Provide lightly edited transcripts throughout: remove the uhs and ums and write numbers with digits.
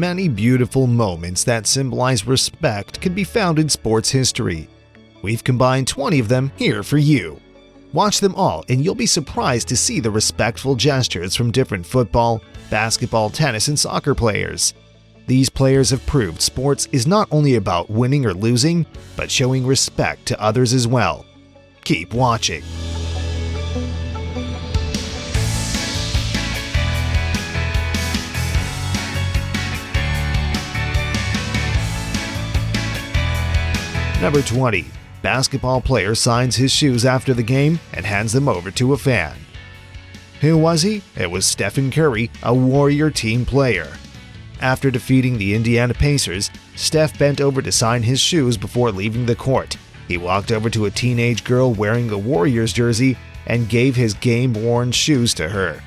Many beautiful moments that symbolize respect can be found in sports history. We've combined 20 of them here for you. Watch them all and you'll be surprised to see the respectful gestures from different football, basketball, tennis, and soccer players. These players have proved sports is not only about winning or losing, but showing respect to others as well. Keep watching. Number 20. Basketball player signs his shoes after the game and hands them over to a fan. Who was he? It was Stephen Curry, a Warrior team player. After defeating the Indiana Pacers, Steph bent over to sign his shoes before leaving the court. He walked over to a teenage girl wearing a Warriors jersey and gave his game-worn shoes to her.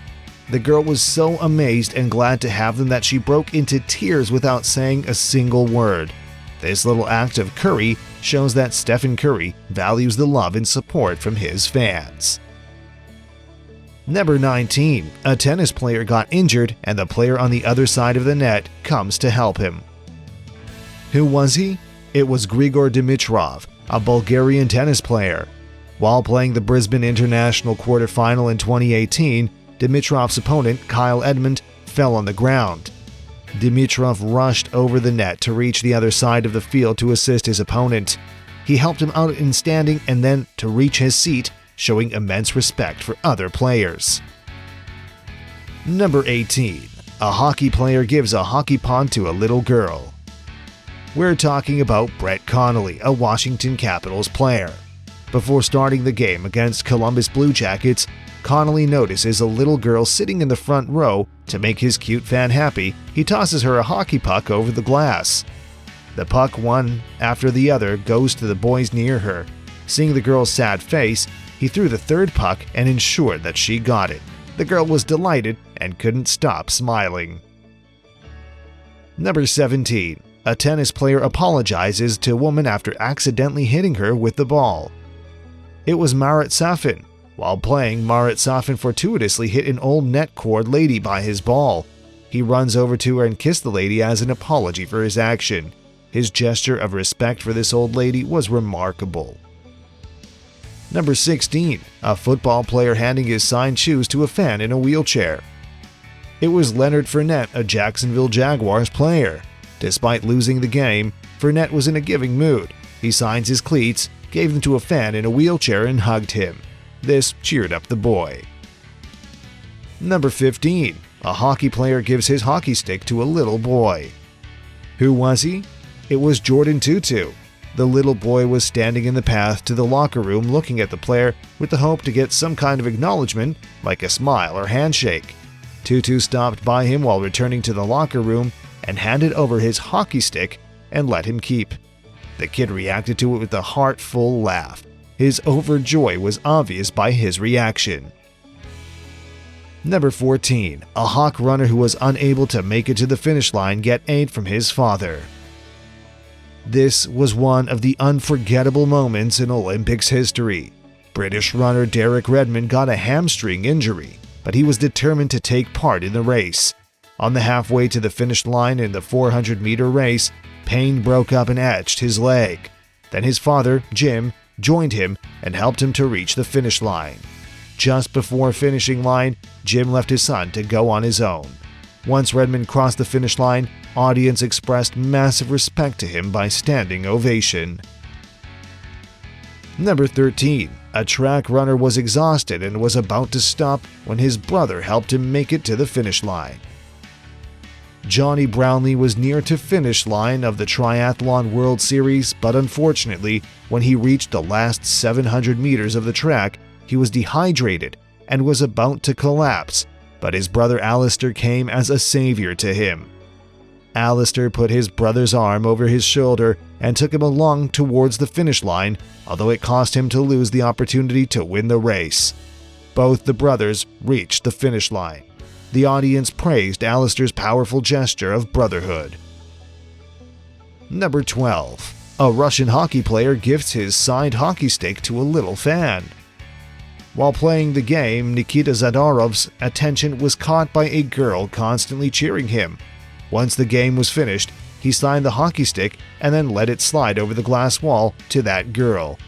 The girl was so amazed and glad to have them that she broke into tears without saying a single word. This little act of Curry shows that Stephen Curry values the love and support from his fans. Number 19. A tennis player got injured and the player on the other side of the net comes to help him. Who was he? It was Grigor Dimitrov, a Bulgarian tennis player. While playing the Brisbane International quarterfinal in 2018, Dimitrov's opponent, Kyle Edmund, fell on the ground. Dimitrov rushed over the net to reach the other side of the field to assist his opponent. He helped him out in standing and then to reach his seat, showing immense respect for other players. Number 18. A hockey player gives a hockey puck to a little girl. We're talking about Brett Connolly, a Washington Capitals player. Before starting the game against Columbus Blue Jackets, Connolly notices a little girl sitting in the front row. To make his cute fan happy, he tosses her a hockey puck over the glass. The puck, one after the other, goes to the boys near her. Seeing the girl's sad face, he threw the third puck and ensured that she got it. The girl was delighted and couldn't stop smiling. Number 17. A tennis player apologizes to a woman after accidentally hitting her with the ball. It was Marat Safin. While playing, Marat Safin fortuitously hit an old net cord lady by his ball. He runs over to her and kissed the lady as an apology for his action. His gesture of respect for this old lady was remarkable. Number 16. A football player handing his signed shoes to a fan in a wheelchair. It was Leonard Fournette, a Jacksonville Jaguars player. Despite losing the game, Fournette was in a giving mood. He signed his cleats, gave them to a fan in a wheelchair and hugged him. This cheered up the boy. Number 15. A hockey player gives his hockey stick to a little boy. Who was he? It was Jordan Tutu. The little boy was standing in the path to the locker room looking at the player with the hope to get some kind of acknowledgement, like a smile or handshake. Tutu stopped by him while returning to the locker room and handed over his hockey stick and let him keep. The kid reacted to it with a heartful laugh. His overjoy was obvious by his reaction. Number 14. A hawk runner who was unable to make it to the finish line get aid from his father. This was one of the unforgettable moments in Olympics history. British runner Derek Redmond got a hamstring injury, but he was determined to take part in the race. On the halfway to the finish line in the 400-meter race, pain broke up and etched his leg. Then his father, Jim, joined him and helped him to reach the finish line. Just before finishing line, Jim left his son to go on his own. Once Redmond crossed the finish line, audience expressed massive respect to him by standing ovation. Number 13. A track runner was exhausted and was about to stop when his brother helped him make it to the finish line. Johnny Brownlee was near to finish line of the Triathlon World Series, but unfortunately, when he reached the last 700 meters of the track, he was dehydrated and was about to collapse, but his brother Alistair came as a savior to him. Alistair put his brother's arm over his shoulder and took him along towards the finish line, although it cost him to lose the opportunity to win the race. Both the brothers reached the finish line. The audience praised Alistair's powerful gesture of brotherhood. Number 12. A Russian hockey player gifts his signed hockey stick to a little fan. While playing the game, Nikita Zadorov's attention was caught by a girl constantly cheering him. Once the game was finished, he signed the hockey stick and then let it slide over the glass wall to that girl.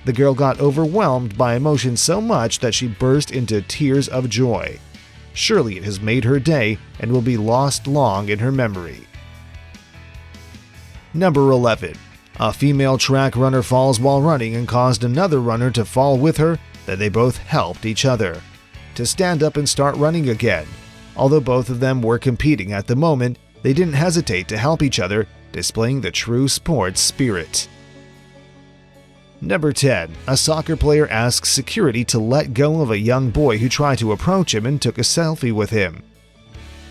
The girl got overwhelmed by emotion so much that she burst into tears of joy. Surely it has made her day and will be lost long in her memory. Number 11. A female track runner falls while running and caused another runner to fall with her, then they both helped each other to stand up and start running again. Although both of them were competing at the moment, they didn't hesitate to help each other, displaying the true sports spirit. Number 10. A soccer player asks security to let go of a young boy who tried to approach him and took a selfie with him.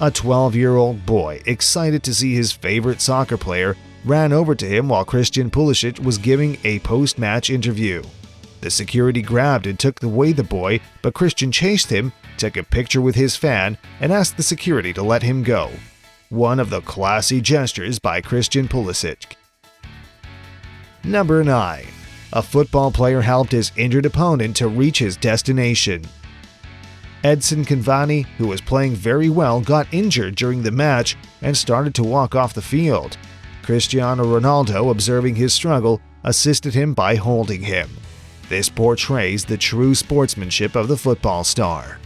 A 12-year-old boy, excited to see his favorite soccer player, ran over to him while Christian Pulisic was giving a post-match interview. The security grabbed and took away the boy, but Christian chased him, took a picture with his fan, and asked the security to let him go. One of the classy gestures by Christian Pulisic. Number 9. A football player helped his injured opponent to reach his destination. Edson Cavani, who was playing very well, got injured during the match and started to walk off the field. Cristiano Ronaldo, observing his struggle, assisted him by holding him. This portrays the true sportsmanship of the football star.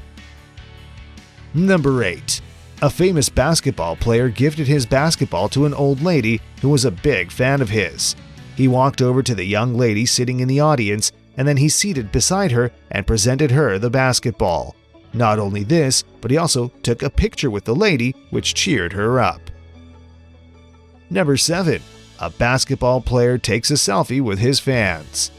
Number 8. A famous basketball player gifted his basketball to an old lady who was a big fan of his. He walked over to the young lady sitting in the audience, and then he seated beside her and presented her the basketball. Not only this, but he also took a picture with the lady, which cheered her up. Number 7. A basketball player takes a selfie with his fans.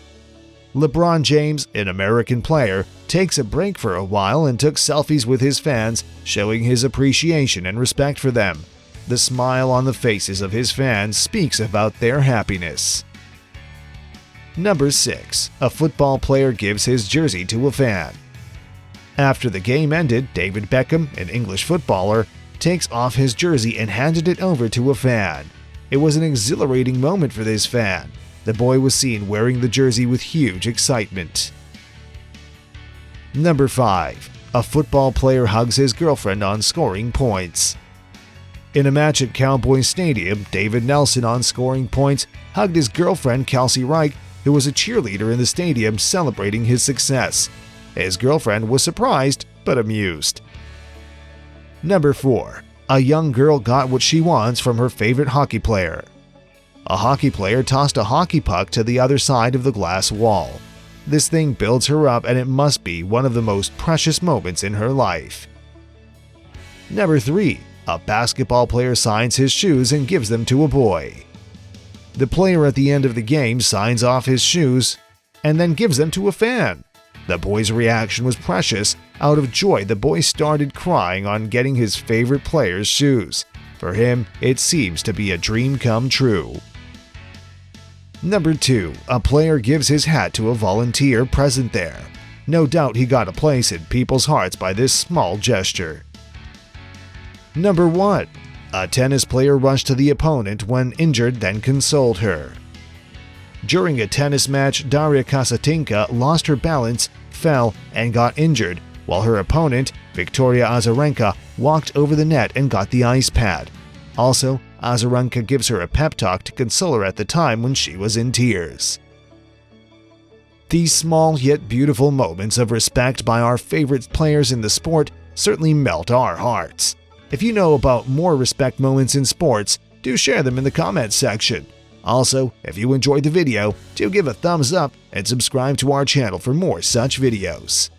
LeBron James, an American player, takes a break for a while and took selfies with his fans, showing his appreciation and respect for them. The smile on the faces of his fans speaks about their happiness. Number 6. A football player gives his jersey to a fan. After the game ended, David Beckham, an English footballer, takes off his jersey and handed it over to a fan. It was an exhilarating moment for this fan. The boy was seen wearing the jersey with huge excitement. Number 5. A football player hugs his girlfriend on scoring points. In a match at Cowboys Stadium, David Nelson, on scoring points, hugged his girlfriend Kelsey Reich, who was a cheerleader in the stadium celebrating his success. His girlfriend was surprised but amused. Number 4. A young girl got what she wants from her favorite hockey player. A hockey player tossed a hockey puck to the other side of the glass wall. This thing builds her up, and it must be one of the most precious moments in her life. Number 3. A basketball player signs his shoes and gives them to a boy. The player at the end of the game signs off his shoes and then gives them to a fan. The boy's reaction was precious. Out of joy, the boy started crying on getting his favorite player's shoes. For him, it seems to be a dream come true. Number 2. A player gives his hat to a volunteer present there. No doubt he got a place in people's hearts by this small gesture. Number 1. A tennis player rushed to the opponent when injured, then consoled her. During a tennis match, Daria Kasatinka lost her balance, fell, and got injured, while her opponent, Victoria Azarenka, walked over the net and got the ice pad. Also, Azarenka gives her a pep talk to console her at the time when she was in tears. These small yet beautiful moments of respect by our favorite players in the sport certainly melt our hearts. If you know about more respect moments in sports, do share them in the comments section. Also, if you enjoyed the video, do give a thumbs up and subscribe to our channel for more such videos.